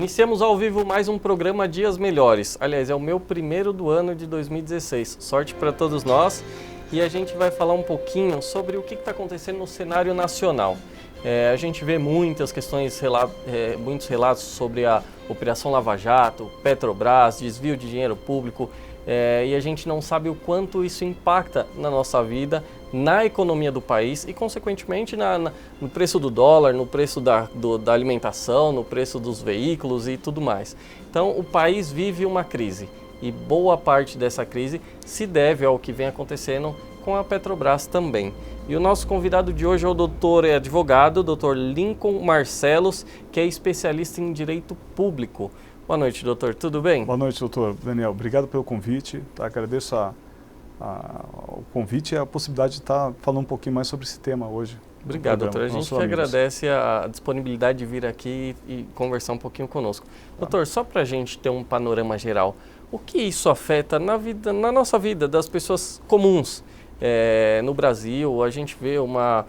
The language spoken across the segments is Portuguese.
Iniciamos ao vivo mais um programa Dias Melhores. Aliás, é o meu primeiro do ano de 2016. Sorte para todos nós. E a gente vai falar um pouquinho sobre o que está acontecendo no cenário nacional. A gente vê muitas questões, muitos relatos sobre a Operação Lava Jato, Petrobras, desvio de dinheiro público, e a gente não sabe o quanto isso impacta na nossa vida, na economia do país e, consequentemente, no preço do dólar, no preço da alimentação, no preço dos veículos e tudo mais. Então, o país vive uma crise e boa parte dessa crise se deve ao que vem acontecendo com a Petrobras também. E o nosso convidado de hoje é o doutor advogado, Dr. Lincoln Marcelos, que é especialista em Direito Público. Boa noite, doutor. Tudo bem? Boa noite, doutor Daniel. Obrigado pelo convite. Agradeço o convite e a possibilidade de estar falando um pouquinho mais sobre esse tema hoje. Obrigado, doutor. A gente que agradece a disponibilidade de vir aqui e conversar um pouquinho conosco. Doutor, só para a gente ter um panorama geral, o que isso afeta na nossa vida das pessoas comuns? No Brasil, a gente vê uma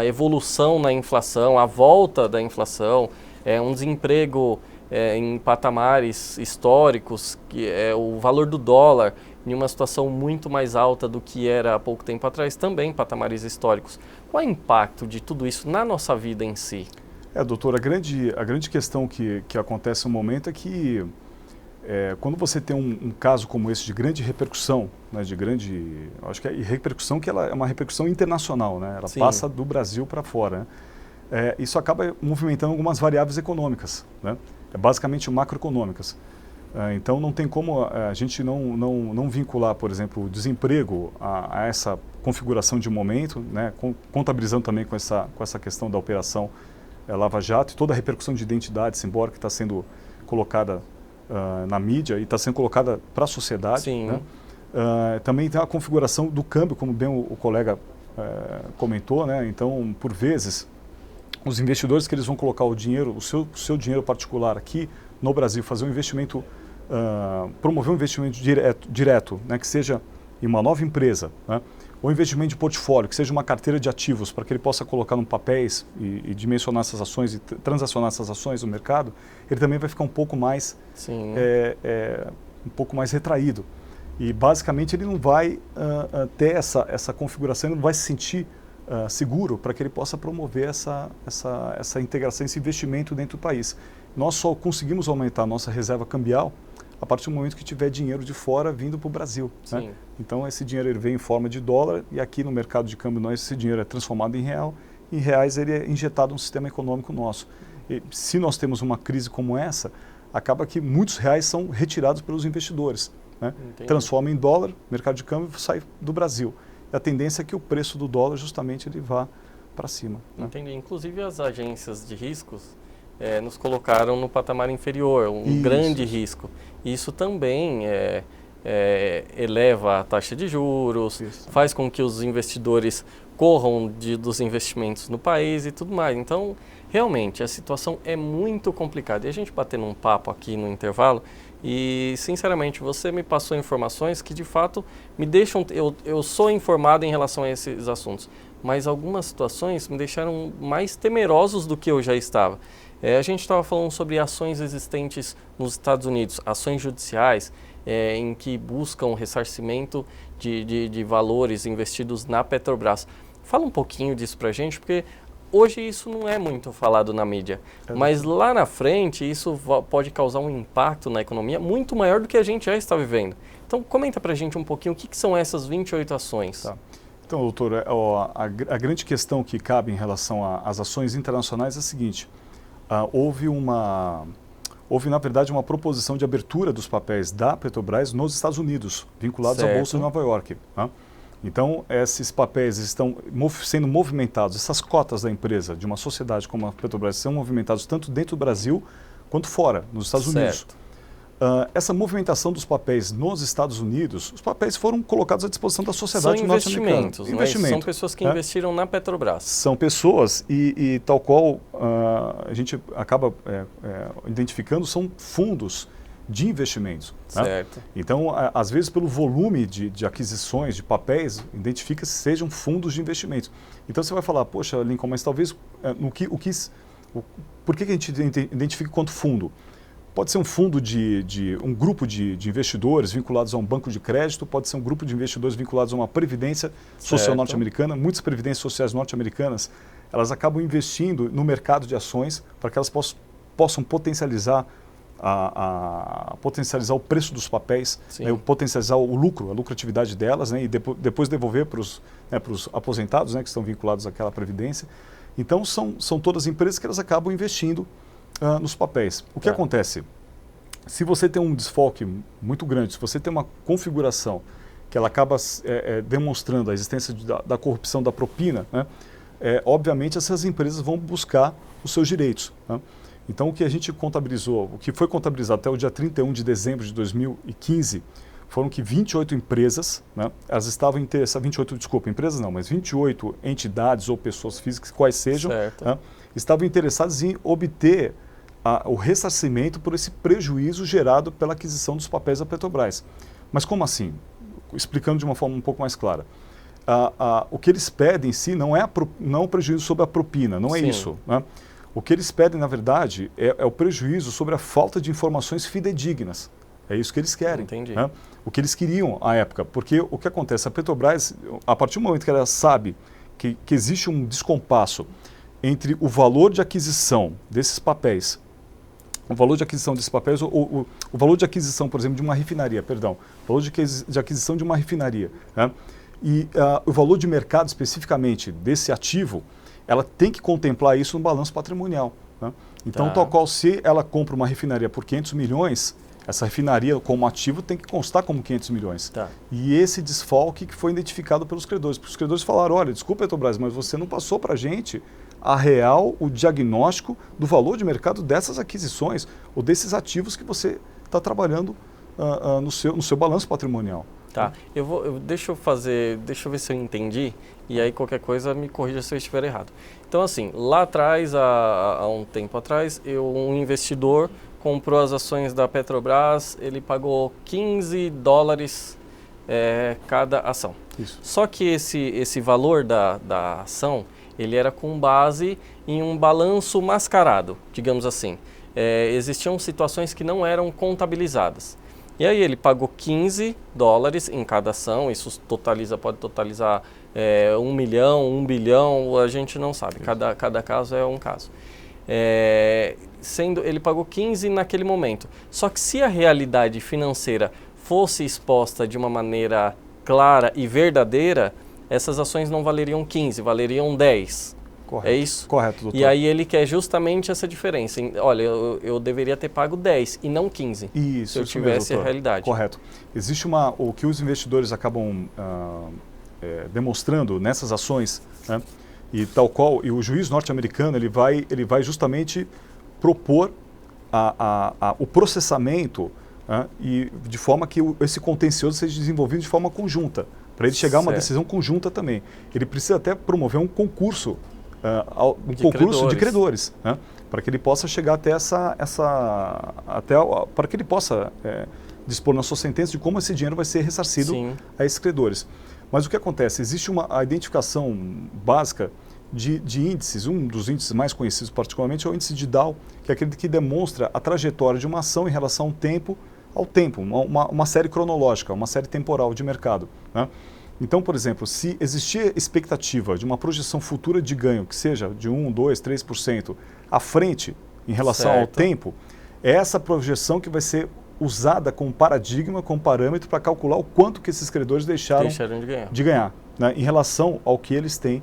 evolução na inflação, a volta da inflação, um desemprego em patamares históricos, que é o valor do dólar em uma situação muito mais alta do que era há pouco tempo atrás, também patamares históricos. Qual é o impacto de tudo isso na nossa vida em si? Doutor, a grande questão que acontece no momento é que quando você tem um caso como esse de grande repercussão, né, acho que repercussão que ela é uma repercussão internacional, né, ela passa do Brasil para fora, né, isso acaba movimentando algumas variáveis econômicas, né, basicamente macroeconômicas. Então não tem como a gente não vincular, por exemplo, o desemprego a essa configuração de momento, né, contabilizando também com essa questão da operação Lava Jato e toda a repercussão de identidade simbólica que está sendo colocada na mídia e está sendo colocada para a sociedade. Sim. Né? Também tem a configuração do câmbio, como bem o colega comentou, né? Então, por vezes, os investidores que eles vão colocar o seu dinheiro particular aqui no Brasil, fazer um investimento, promover um investimento direto, né? Que seja em uma nova empresa, né? Ou investimento de portfólio, que seja uma carteira de ativos para que ele possa colocar em papéis e dimensionar essas ações e transacionar essas ações no mercado, ele também vai ficar um pouco mais, um pouco mais retraído. E basicamente ele não vai ter essa configuração, ele não vai se sentir seguro para que ele possa promover essa integração, esse investimento dentro do país. Nós só conseguimos aumentar a nossa reserva cambial a partir do momento que tiver dinheiro de fora vindo para o Brasil. Né? Então esse dinheiro ele vem em forma de dólar e aqui no mercado de câmbio esse dinheiro é transformado em real. Em reais ele é injetado no sistema econômico nosso. E se nós temos uma crise como essa, acaba que muitos reais são retirados pelos investidores. Né? Transforma em dólar, mercado de câmbio sai do Brasil. E a tendência é que o preço do dólar justamente ele vá para cima. Né? Entendi. Inclusive as agências de riscos nos colocaram no patamar inferior, um grande risco. Isso também eleva a taxa de juros, faz com que os investidores corram dos investimentos no país e tudo mais. Então, realmente, a situação é muito complicada. E a gente batendo um papo aqui no intervalo e, sinceramente, você me passou informações que, de fato, me deixam... Eu sou informado em relação a esses assuntos, mas algumas situações me deixaram mais temerosos do que eu já estava. A gente estava falando sobre ações existentes nos Estados Unidos, ações judiciais em que buscam ressarcimento de valores investidos na Petrobras. Fala um pouquinho disso para a gente, porque hoje isso não é muito falado na mídia, mas lá na frente isso pode causar um impacto na economia muito maior do que a gente já está vivendo. Então comenta para a gente um pouquinho o que são essas 28 ações. Tá. Então, doutor, a grande questão que cabe em relação às ações internacionais é a seguinte. Houve, na verdade, uma proposição de abertura dos papéis da Petrobras nos Estados Unidos, vinculados à Bolsa de Nova York. Né? Então, esses papéis estão sendo movimentados, essas cotas da empresa, de uma sociedade como a Petrobras, são movimentados tanto dentro do Brasil quanto fora, nos Estados Unidos. Essa movimentação dos papéis nos Estados Unidos, os papéis foram colocados à disposição da sociedade norte-americana. São investimentos, são pessoas que investiram na Petrobras. São pessoas e tal qual a gente acaba identificando, são fundos de investimentos. Certo. Né? Então, às vezes, pelo volume de aquisições de papéis, identifica-se que sejam fundos de investimentos. Então, você vai falar, poxa, Lincoln, mas talvez, por que a gente identifica quanto fundo? Pode ser um fundo um grupo de investidores vinculados a um banco de crédito, pode ser um grupo de investidores vinculados a uma previdência social norte-americana. Muitas previdências sociais norte-americanas, elas acabam investindo no mercado de ações para que elas possam potencializar potencializar o preço dos papéis, né, potencializar o lucro, a lucratividade delas, né, e depois devolver para os aposentados, né, que estão vinculados àquela previdência. Então, são todas empresas que elas acabam investindo nos papéis. O que acontece? Se você tem um desfoque muito grande, se você tem uma configuração que ela acaba demonstrando a existência da corrupção, da propina, né, obviamente essas empresas vão buscar os seus direitos, né? Então, o que a gente contabilizou, o que foi contabilizado até o dia 31 de dezembro de 2015, foram que 28 empresas, né, elas estavam interessadas, 28, desculpa, empresas não, mas 28 entidades ou pessoas físicas, quais sejam, né, estavam interessadas em obter o ressarcimento por esse prejuízo gerado pela aquisição dos papéis da Petrobras. Mas como assim? Explicando de uma forma um pouco mais clara. O que eles pedem em si não é o prejuízo sobre a propina, não é isso, né? O que eles pedem, na verdade, é o prejuízo sobre a falta de informações fidedignas. É isso que eles querem. Entendi. Né? O que eles queriam à época. Porque o que acontece? A Petrobras, a partir do momento que ela sabe que existe um descompasso entre o valor de aquisição desses papéis, o valor de aquisição desses papéis, o valor de aquisição, por exemplo, de uma refinaria, perdão, o valor de aquisição de uma refinaria, né? E o valor de mercado especificamente desse ativo, ela tem que contemplar isso no balanço patrimonial, né? Então, tal qual se ela compra uma refinaria por 500 milhões, essa refinaria como ativo tem que constar como 500 milhões. E esse desfalque que foi identificado pelos credores. Porque os credores falaram, olha, desculpa, Petrobras, mas você não passou para a gente o diagnóstico do valor de mercado dessas aquisições ou desses ativos que você está trabalhando no seu balanço patrimonial. Tá, deixa eu ver se eu entendi, e aí qualquer coisa me corrija se eu estiver errado. Então assim, lá atrás, há um tempo atrás, um investidor comprou as ações da Petrobras, ele pagou $15 cada ação. Isso. Só que esse valor da ação, ele era com base em um balanço mascarado, digamos assim. Existiam situações que não eram contabilizadas. E aí ele pagou $15 em cada ação, isso pode totalizar 1 milhão, 1 bilhão, a gente não sabe, cada caso é um caso. Ele pagou 15 naquele momento. Só que se a realidade financeira fosse exposta de uma maneira clara e verdadeira, essas ações não valeriam 15, valeriam 10. Correto. É isso? Correto, doutor. E aí ele quer justamente essa diferença. Olha, eu deveria ter pago 10 e não 15. Isso, se eu tivesse mesmo, a realidade. Correto. Existe o que os investidores acabam demonstrando nessas ações, né? E tal qual, e o juiz norte-americano ele vai justamente propor o processamento, né? E de forma que esse contencioso seja desenvolvido de forma conjunta, para ele chegar a uma decisão conjunta também. Ele precisa até promover um concurso, de credores, né? Para que ele possa chegar até para que ele possa dispor na sua sentença de como esse dinheiro vai ser ressarcido a esses credores. Mas o que acontece? Existe a identificação básica de índices. Um dos índices mais conhecidos particularmente é o índice de Dow, que é aquele que demonstra a trajetória de uma ação em relação ao tempo, uma série cronológica, uma série temporal de mercado, né? Então, por exemplo, se existir expectativa de uma projeção futura de ganho, que seja de 1, 2, 3% à frente em relação ao tempo, é essa projeção que vai ser usada como paradigma, como parâmetro para calcular o quanto que esses credores deixaram de ganhar, né, em relação ao que eles têm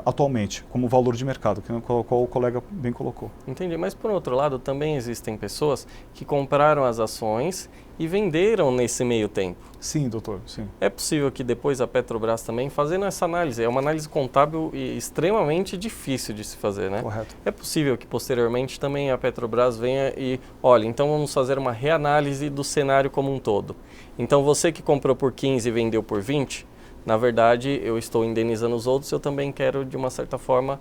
atualmente, como valor de mercado, qual o colega bem colocou. Entendi, mas por outro lado, também existem pessoas que compraram as ações e venderam nesse meio tempo. Sim, doutor, sim. É possível que depois a Petrobras também, fazendo essa análise, é uma análise contábil e extremamente difícil de se fazer, né? Correto. É possível que posteriormente também a Petrobras venha e, olha, então vamos fazer uma reanálise do cenário como um todo. Então você que comprou por 15 e vendeu por 20, na verdade, eu estou indenizando os outros, eu também quero, de uma certa forma,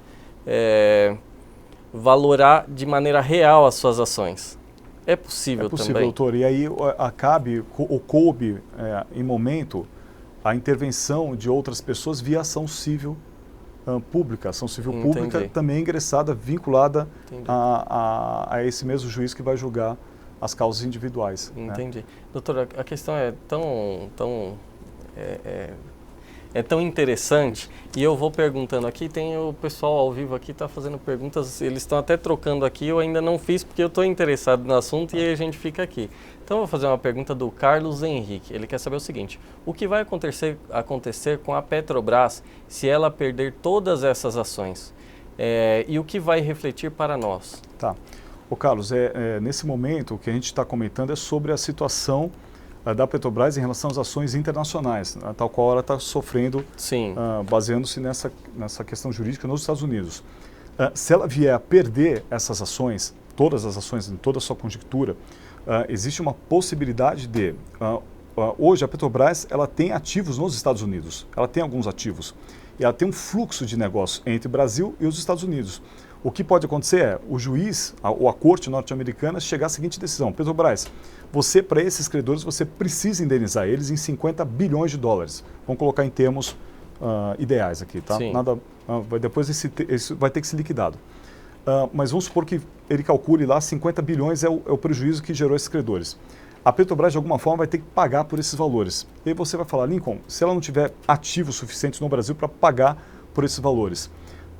valorar de maneira real as suas ações. É possível também? É possível, doutor. E aí coube, em momento, a intervenção de outras pessoas via ação civil pública. Ação civil pública também ingressada, vinculada a esse mesmo juiz que vai julgar as causas individuais. Entendi. Né? Doutor, a questão é tão interessante, e eu vou perguntando aqui, tem o pessoal ao vivo aqui, está fazendo perguntas, eles estão até trocando aqui, eu ainda não fiz porque eu estou interessado no assunto e aí a gente fica aqui. Então eu vou fazer uma pergunta do Carlos Henrique, ele quer saber o seguinte: o que vai acontecer com a Petrobras se ela perder todas essas ações? E o que vai refletir para nós? Tá. Ô Carlos, nesse momento o que a gente está comentando é sobre a situação da Petrobras em relação às ações internacionais, tal qual ela está sofrendo, baseando-se nessa questão jurídica nos Estados Unidos. Se ela vier a perder essas ações, todas as ações, em toda a sua conjectura, existe uma possibilidade de... hoje a Petrobras ela tem ativos nos Estados Unidos, ela tem alguns ativos, e ela tem um fluxo de negócio entre o Brasil e os Estados Unidos. O que pode acontecer é o juiz ou a corte norte-americana chegar à seguinte decisão: Petrobras, você, para esses credores, você precisa indenizar eles em 50 bilhões de dólares. Vamos colocar em termos ideais aqui, tá? Depois isso vai ter que ser liquidado. Mas vamos supor que ele calcule lá 50 bilhões é o prejuízo que gerou esses credores. A Petrobras, de alguma forma, vai ter que pagar por esses valores. E aí você vai falar: Lincoln, se ela não tiver ativos suficientes no Brasil para pagar por esses valores,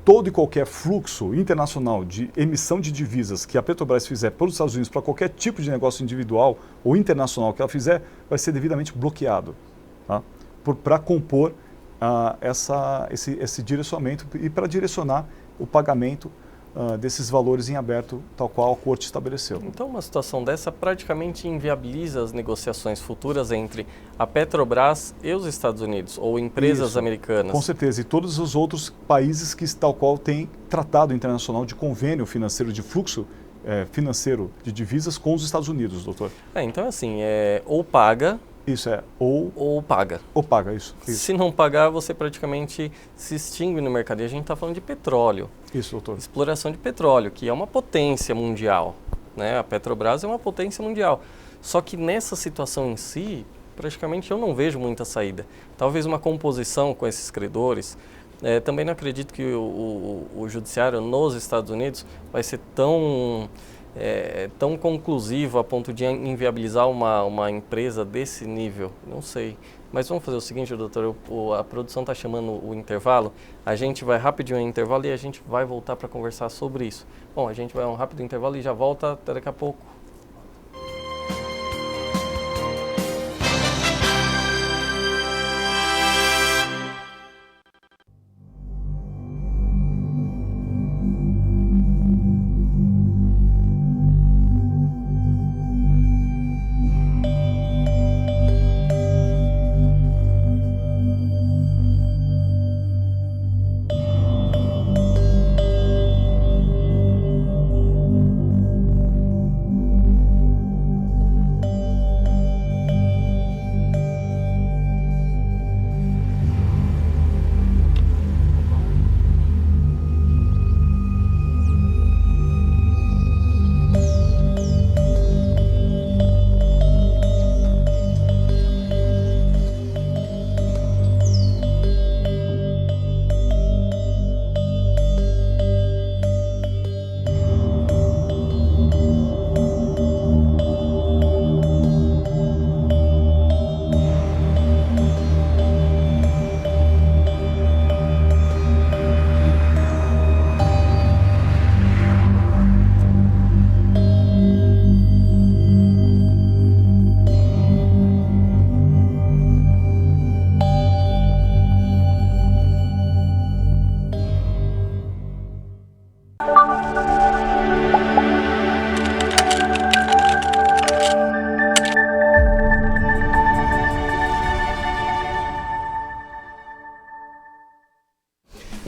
todo e qualquer fluxo internacional de emissão de divisas que a Petrobras fizer para os Estados Unidos, para qualquer tipo de negócio individual ou internacional que ela fizer, vai ser devidamente bloqueado, tá? Para compor esse direcionamento e para direcionar o pagamento desses valores em aberto, tal qual a corte estabeleceu. Então, uma situação dessa praticamente inviabiliza as negociações futuras entre a Petrobras e os Estados Unidos, ou empresas americanas. Com certeza, e todos os outros países que tal qual têm tratado internacional de convênio financeiro de fluxo financeiro de divisas com os Estados Unidos, doutor. Então, assim, ou paga... Isso ou paga. Ou paga, isso. Se não pagar, você praticamente se extingue no mercado. E a gente está falando de petróleo. Isso, doutor. Exploração de petróleo, que é uma potência mundial, né? A Petrobras é uma potência mundial. Só que nessa situação em si, praticamente eu não vejo muita saída. Talvez uma composição com esses credores. Também não acredito que o judiciário nos Estados Unidos vai ser tão conclusivo a ponto de inviabilizar uma empresa desse nível, não sei. Mas vamos fazer o seguinte, doutor, a produção está chamando o intervalo, a gente vai rapidinho ao intervalo e a gente vai voltar para conversar sobre isso. Bom, a gente vai a um rápido intervalo e já volta até daqui a pouco.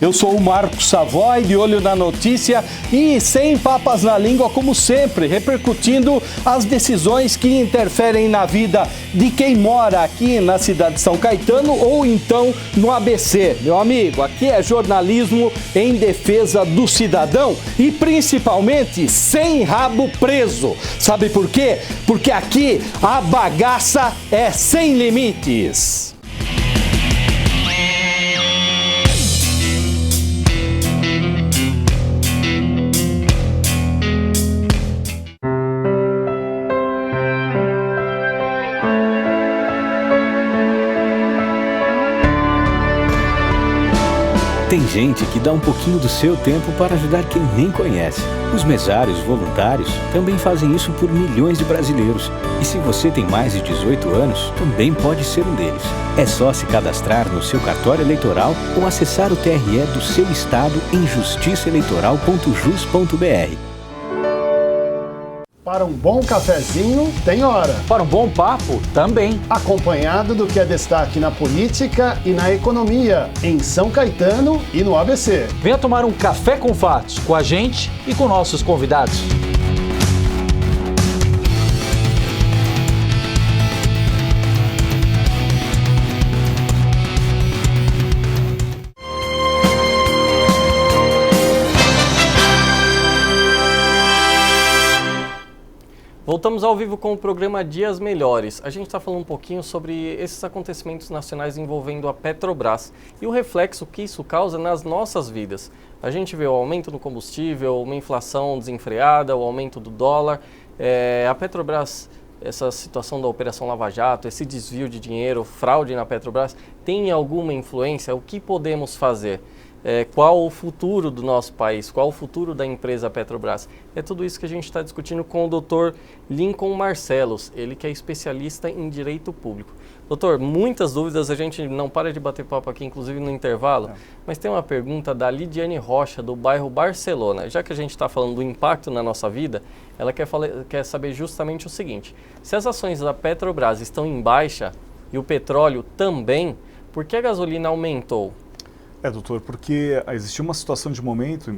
Eu sou o Marcos Savoy, de olho na notícia e sem papas na língua, como sempre, repercutindo as decisões que interferem na vida de quem mora aqui na cidade de São Caetano ou então no ABC. Meu amigo, aqui é jornalismo em defesa do cidadão e principalmente sem rabo preso. Sabe por quê? Porque aqui a bagaça é sem limites. Tem gente que dá um pouquinho do seu tempo para ajudar quem nem conhece. Os mesários voluntários também fazem isso por milhões de brasileiros. E se você tem mais de 18 anos, também pode ser um deles. É só se cadastrar no seu cartório eleitoral ou acessar o TRE do seu estado em justiçaeleitoral.jus.br. Para um bom cafezinho, tem hora. Para um bom papo, também. Acompanhado do que é destaque na política e na economia, em São Caetano e no ABC. Venha tomar um café com fatos com a gente e com nossos convidados. Voltamos ao vivo com o programa Dias Melhores. A gente está falando um pouquinho sobre esses acontecimentos nacionais envolvendo a Petrobras e o reflexo que isso causa nas nossas vidas. A gente vê o aumento no combustível, uma inflação desenfreada, o aumento do dólar. A Petrobras, essa situação da Operação Lava Jato, esse desvio de dinheiro, fraude na Petrobras, tem alguma influência? O que podemos fazer? Qual o futuro do nosso país, qual o futuro da empresa Petrobras. É tudo isso que a gente está discutindo com o Dr. Lincoln Marcelos, ele que é especialista em Direito Público. Doutor, muitas dúvidas, a gente não para de bater papo aqui, inclusive no intervalo, mas tem uma pergunta da Lidiane Rocha, do bairro Barcelona. Já que a gente está falando do impacto na nossa vida, ela quer saber justamente o seguinte: se as ações da Petrobras estão em baixa e o petróleo também, por que a gasolina aumentou? Doutor, porque existiu uma situação de momento,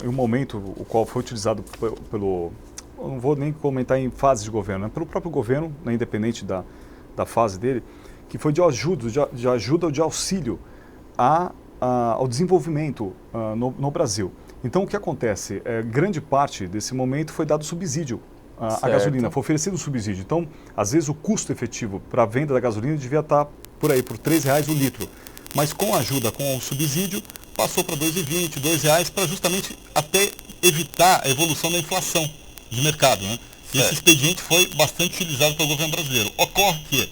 e um momento o qual foi utilizado pelo, eu não vou nem comentar em fase de governo, pelo próprio governo, independente da fase dele, que foi de ajuda ou de auxílio ao desenvolvimento no Brasil. Então o que acontece? Grande parte desse momento foi dado subsídio à gasolina, foi oferecido subsídio. Então, às vezes o custo efetivo para a venda da gasolina devia estar por aí, por R$3 o litro. Mas com a ajuda, com o subsídio, passou para R$ 2,20, R$ 2,00, para justamente até evitar a evolução da inflação de mercado, né? Esse expediente foi bastante utilizado pelo governo brasileiro. Ocorre que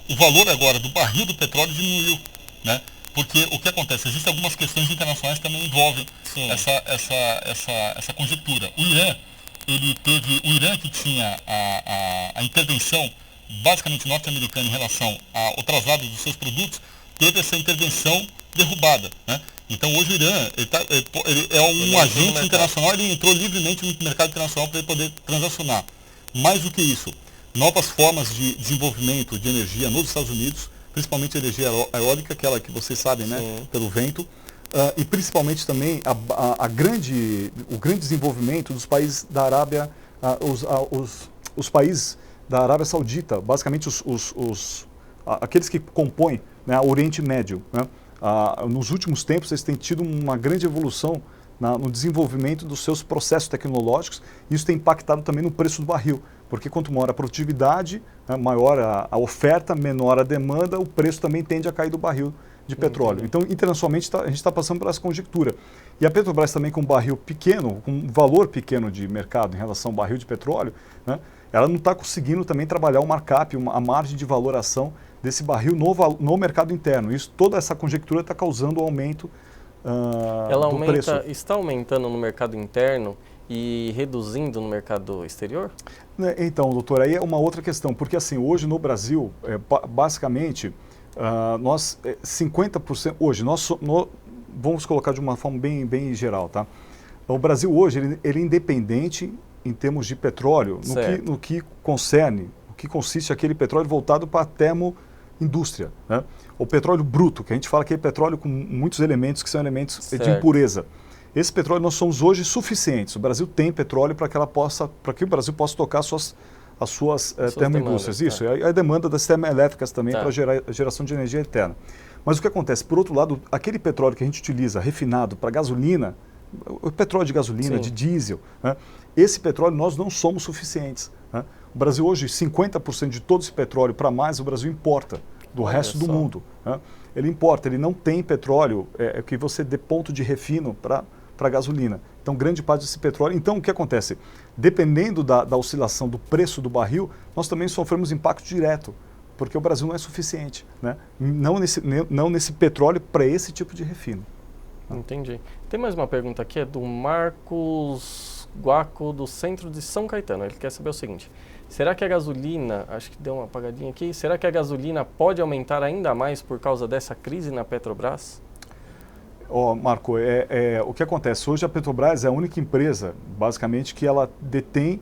o valor agora do barril do petróleo diminuiu, né? Porque o que acontece? Existem algumas questões internacionais que também envolvem essa conjectura. O Irã que tinha a intervenção basicamente norte-americana em relação ao traslado dos seus produtos, teve essa intervenção derrubada, né? Então hoje o Irã ele é um agente internacional, ele entrou livremente no mercado internacional para ele poder transacionar. Mais do que isso, novas formas de desenvolvimento de energia nos Estados Unidos, principalmente a energia eólica, aquela que vocês sabem, né, pelo vento, e principalmente também o grande desenvolvimento dos países da Arábia, os países da Arábia Saudita, basicamente aqueles que compõem, né, o Oriente Médio, né? Nos últimos tempos eles têm tido uma grande evolução no desenvolvimento dos seus processos tecnológicos, e isso tem impactado também no preço do barril, porque quanto maior a produtividade, né, maior a oferta, menor a demanda, o preço também tende a cair do barril de petróleo. Então, internacionalmente, a gente está passando por essa conjectura. E a Petrobras também com um barril pequeno, com um valor pequeno de mercado em relação ao barril de petróleo, né, ela não está conseguindo também trabalhar o markup, a margem de valoração desse barril no mercado interno. Toda essa conjectura está causando o aumento do preço. Está aumentando no mercado interno e reduzindo no mercado exterior? Então, doutor, aí é uma outra questão, porque assim, hoje no Brasil, basicamente, nós, 50%, hoje, vamos colocar de uma forma bem geral, tá? O Brasil hoje, ele é independente em termos de petróleo, no que concerne, o que consiste aquele petróleo voltado para a termoindústria, né? O petróleo bruto, que a gente fala que é petróleo com muitos elementos que são elementos de impureza. Esse petróleo nós somos hoje suficientes. O Brasil tem petróleo para que o Brasil possa tocar as suas termoindústrias. Isso, a demanda das termoelétricas também para geração de energia eterna. Mas o que acontece? Por outro lado, aquele petróleo que a gente utiliza refinado para gasolina, o petróleo de gasolina, de diesel, né? Esse petróleo nós não somos suficientes, né? O Brasil hoje, 50% de todo esse petróleo para mais, o Brasil importa do resto do mundo, né? Ele importa, ele não tem petróleo que você dê ponto de refino para gasolina. Então, grande parte desse petróleo... Então, o que acontece? Dependendo da oscilação do preço do barril, nós também sofremos impacto direto, porque o Brasil não é suficiente, né? Não nesse petróleo para esse tipo de refino. Entendi. Tem mais uma pergunta aqui, é do Marcos Guaco, do centro de São Caetano. Ele quer saber o seguinte: será que a gasolina, acho que deu uma apagadinha aqui, será que a gasolina pode aumentar ainda mais por causa dessa crise na Petrobras? Marco, o que acontece? Hoje a Petrobras é a única empresa, basicamente, que ela detém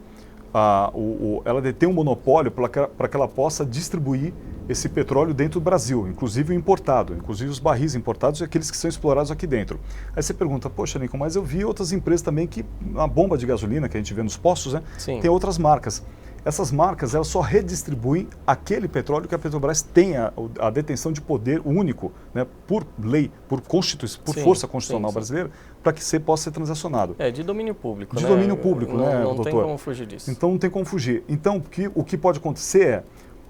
um monopólio para que ela possa distribuir esse petróleo dentro do Brasil, inclusive o importado, inclusive os barris importados e aqueles que são explorados aqui dentro. Aí você pergunta, poxa, Nico, mas eu vi outras empresas também que, a bomba de gasolina que a gente vê nos postos, né, tem outras marcas. Essas marcas, elas só redistribuem aquele petróleo que a Petrobras tem a detenção de poder único, né, por lei, por força constitucional brasileira, para que possa ser transacionado. De domínio público, de domínio público, né, doutor? Não tem como fugir disso. Então, não tem como fugir. Então, o que pode acontecer é,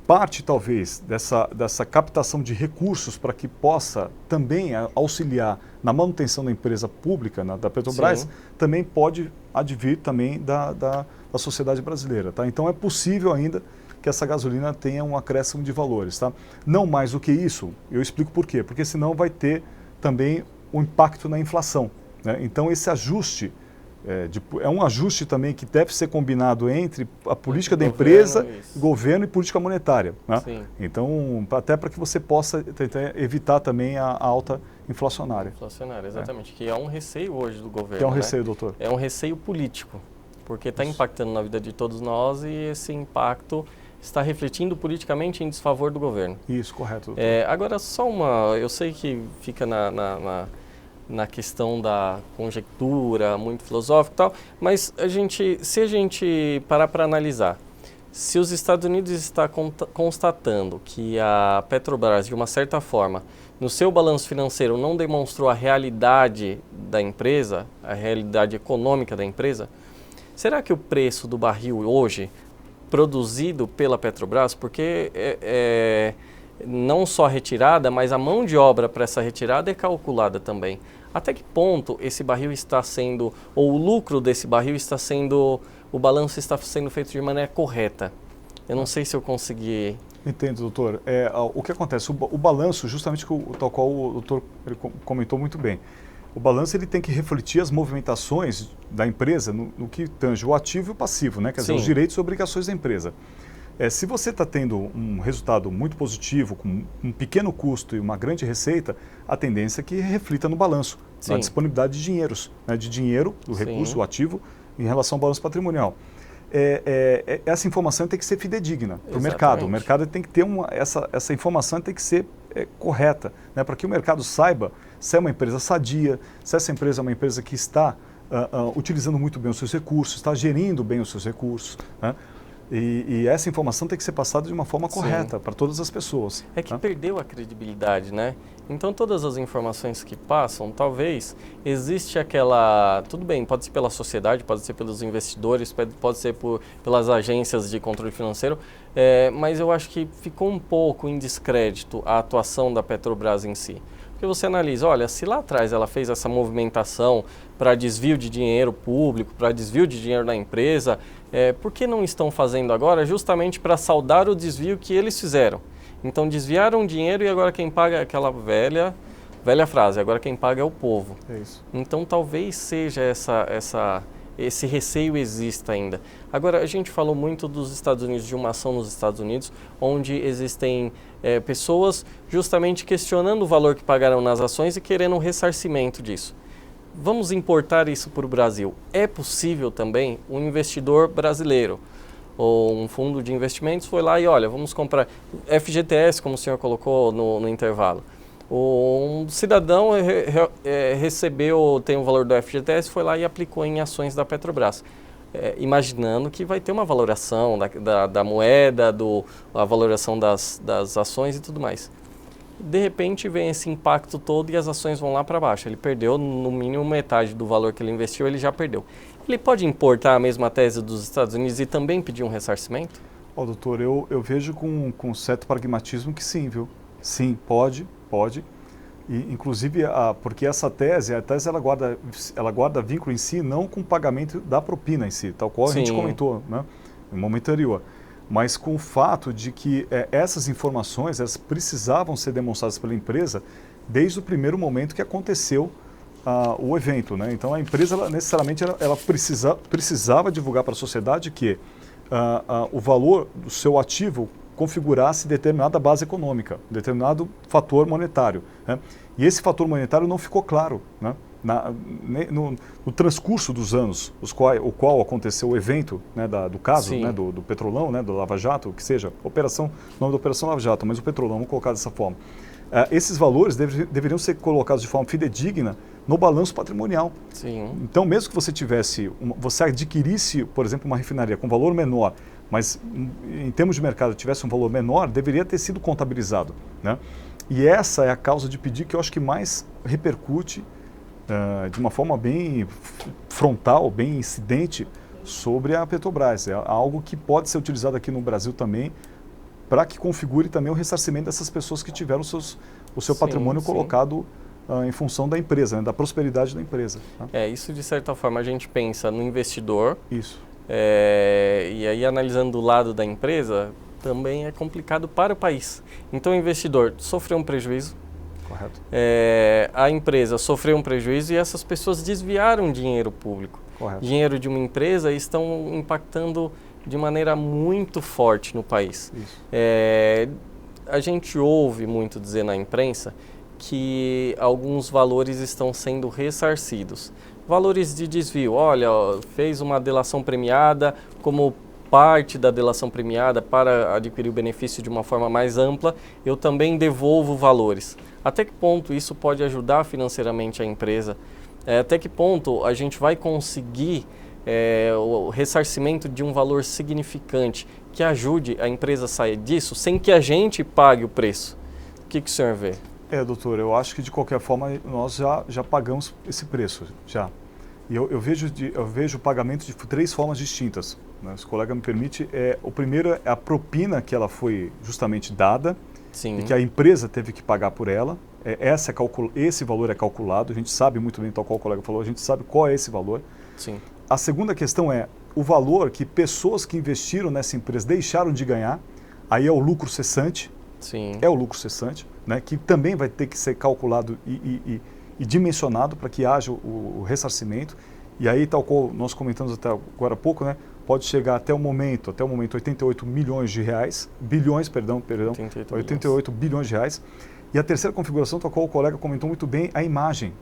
parte talvez dessa captação de recursos para que possa também auxiliar na manutenção da empresa pública, da Petrobras, também pode advir também da sociedade brasileira. Tá? Então é possível ainda que essa gasolina tenha um acréscimo de valores. Tá? Não mais do que isso, eu explico por quê. Porque senão vai ter também um impacto na inflação. Né? Então esse ajuste é um ajuste também que deve ser combinado entre a política da empresa, governo e política monetária. Né? Então, até para que você possa tentar evitar também a alta inflacionária. Exatamente. Que é um receio hoje do governo. Que é um receio, doutor? É um receio político, porque está impactando na vida de todos nós e esse impacto está refletindo politicamente em desfavor do governo. Isso, correto. Agora, eu sei que fica na questão da conjectura, muito filosófico e tal, mas se a gente parar para analisar, se os Estados Unidos está constatando que a Petrobras, de uma certa forma, no seu balanço financeiro não demonstrou a realidade da empresa, a realidade econômica da empresa, será que o preço do barril hoje, produzido pela Petrobras, porque não só a retirada, mas a mão de obra para essa retirada é calculada também. Até que ponto esse barril está sendo, ou o lucro desse barril está sendo, o balanço está sendo feito de maneira correta? Eu não sei se eu consegui... Entendo, doutor. O que acontece? O balanço, justamente tal qual o doutor comentou muito bem, o balanço ele tem que refletir as movimentações da empresa no que tange o ativo e o passivo, né? Quer dizer, os direitos e obrigações da empresa. Se você está tendo um resultado muito positivo, com um pequeno custo e uma grande receita, a tendência é que reflita no balanço, na disponibilidade de dinheiros, né, de dinheiro, do recurso, o ativo, em relação ao balanço patrimonial. Essa informação tem que ser fidedigna para o mercado. O mercado tem que ter essa informação tem que ser correta, né, para que o mercado saiba se é uma empresa sadia, se essa empresa é uma empresa que está utilizando muito bem os seus recursos, está gerindo bem os seus recursos, né? E essa informação tem que ser passada de uma forma correta para todas as pessoas. É que perdeu a credibilidade, né? Então todas as informações que passam, talvez existe aquela... Tudo bem, pode ser pela sociedade, pode ser pelos investidores, pode ser pelas agências de controle financeiro, mas eu acho que ficou um pouco em descrédito a atuação da Petrobras em si. Porque você analisa, olha, se lá atrás ela fez essa movimentação para desvio de dinheiro público, para desvio de dinheiro da empresa, por que não estão fazendo agora justamente para saldar o desvio que eles fizeram? Então desviaram o dinheiro e agora quem paga é aquela velha frase, agora quem paga é o povo. É isso. Então talvez seja esse receio exista ainda. Agora, a gente falou muito dos Estados Unidos, de uma ação nos Estados Unidos, onde existem pessoas justamente questionando o valor que pagaram nas ações e querendo um ressarcimento disso. Vamos importar isso para o Brasil. É possível também um investidor brasileiro ou um fundo de investimentos foi lá e olha, vamos comprar FGTS, como o senhor colocou no intervalo. Um cidadão tem o valor do FGTS, foi lá e aplicou em ações da Petrobras, imaginando que vai ter uma valoração da moeda, a valoração das ações e tudo mais. De repente vem esse impacto todo e as ações vão lá para baixo. Ele perdeu no mínimo metade do valor que ele investiu, ele já perdeu. Ele pode importar a mesma tese dos Estados Unidos e também pedir um ressarcimento? Doutor, eu vejo com certo pragmatismo que sim, viu? Sim, pode. E, inclusive, porque essa tese, ela guarda vínculo em si, não com o pagamento da propina em si, tal qual a gente comentou, né, no momento anterior, mas com o fato de que essas informações elas precisavam ser demonstradas pela empresa desde o primeiro momento que aconteceu o evento, né? Então a empresa ela, necessariamente ela precisava divulgar para a sociedade que o valor do seu ativo configurasse determinada base econômica, determinado fator monetário, né? E esse fator monetário não ficou claro, né? No transcurso dos anos, o qual aconteceu o evento, né, do caso, né, do Petrolão, né, do Lava Jato, que seja, nome da Operação Lava Jato, mas o Petrolão, vamos colocar dessa forma. Esses valores deveriam ser colocados de forma fidedigna no balanço patrimonial. Sim. Então, mesmo que você você adquirisse, por exemplo, uma refinaria com valor menor, mas em termos de mercado tivesse um valor menor, deveria ter sido contabilizado, né? E essa é a causa de pedir que eu acho que mais repercute de uma forma bem frontal, bem incidente sobre a Petrobras. É algo que pode ser utilizado aqui no Brasil também para que configure também o ressarcimento dessas pessoas que tiveram o seu patrimônio colocado em função da empresa, né, da prosperidade da empresa. Né? Isso de certa forma a gente pensa no investidor. Isso. E aí analisando do lado da empresa, também é complicado para o país. Então o investidor sofreu um prejuízo. Correto. A empresa sofreu um prejuízo e essas pessoas desviaram dinheiro público. Correto. Dinheiro de uma empresa e estão impactando de maneira muito forte no país. Isso. A gente ouve muito dizer na imprensa que alguns valores estão sendo ressarcidos. Valores de desvio, olha, fez uma delação premiada, como parte da delação premiada para adquirir o benefício de uma forma mais ampla, eu também devolvo valores. Até que ponto isso pode ajudar financeiramente a empresa? Até que ponto a gente vai conseguir o ressarcimento de um valor significante que ajude a empresa a sair disso sem que a gente pague o preço? O que o senhor vê? Doutor, eu acho que de qualquer forma nós já pagamos esse preço, já. E eu vejo o pagamento de 3 formas distintas, né? Se o colega me permite, o primeiro é a propina que ela foi justamente dada. Sim. E que a empresa teve que pagar por ela. Esse valor é calculado, a gente sabe muito bem, tal qual o colega falou, a gente sabe qual é esse valor. Sim. A segunda questão é o valor que pessoas que investiram nessa empresa deixaram de ganhar, aí é o lucro cessante. Sim. É o lucro cessante, né, que também vai ter que ser calculado e dimensionado para que haja o ressarcimento. E aí, tal qual nós comentamos até agora há pouco, né, pode chegar até o momento 88 milhões de reais, 88 bilhões de reais. E a terceira configuração, tal qual o colega comentou muito bem, a imagem.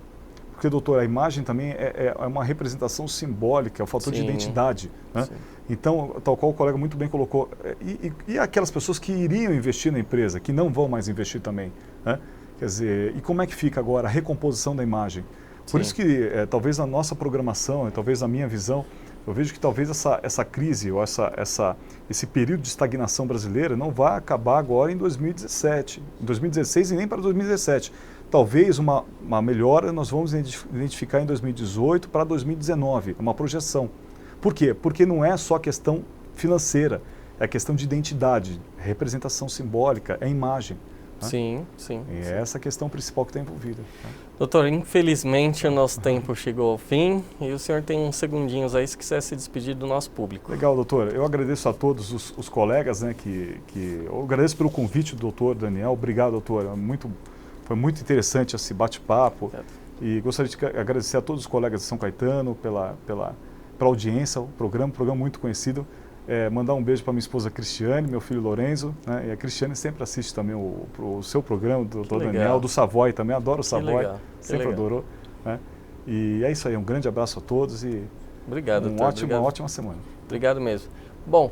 Porque, doutor, a imagem também é uma representação simbólica, é um fator de identidade. Né? Então, tal qual o colega muito bem colocou, e aquelas pessoas que iriam investir na empresa, que não vão mais investir também, né? Quer dizer, e como é que fica agora a recomposição da imagem? Por isso que talvez a nossa programação, talvez a minha visão, eu vejo que talvez essa crise ou esse período de estagnação brasileira não vai acabar agora em 2017, em 2016 e nem para 2017. Talvez uma melhora nós vamos identificar em 2018 para 2019, uma projeção. Por quê? Porque não é só questão financeira, é questão de identidade, representação simbólica, é imagem. Né? Sim. E é essa a questão principal que está envolvida. Né? Doutor, infelizmente o nosso tempo chegou ao fim e o senhor tem uns segundinhos aí se quiser se despedir do nosso público. Legal, doutor. Eu agradeço a todos os colegas, né, eu agradeço pelo convite do doutor Daniel. Obrigado, doutor. Foi muito interessante esse bate-papo. E gostaria de agradecer a todos os colegas de São Caetano pela audiência, o programa muito conhecido. Mandar um beijo para minha esposa Cristiane, meu filho Lorenzo, né? E a Cristiane sempre assiste também o seu programa, do Dr. Daniel, do Savoy também, adoro o Savoy, sempre adorou. Né? E é isso aí, um grande abraço a todos e obrigado, uma ótima semana. Obrigado mesmo. Bom,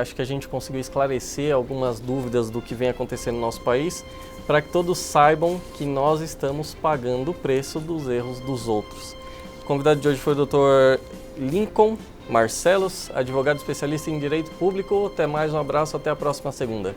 acho que a gente conseguiu esclarecer algumas dúvidas do que vem acontecendo no nosso país, para que todos saibam que nós estamos pagando o preço dos erros dos outros. O convidado de hoje foi o Dr. Lincoln Marcelos, advogado especialista em Direito Público. Até mais, um abraço, até a próxima segunda.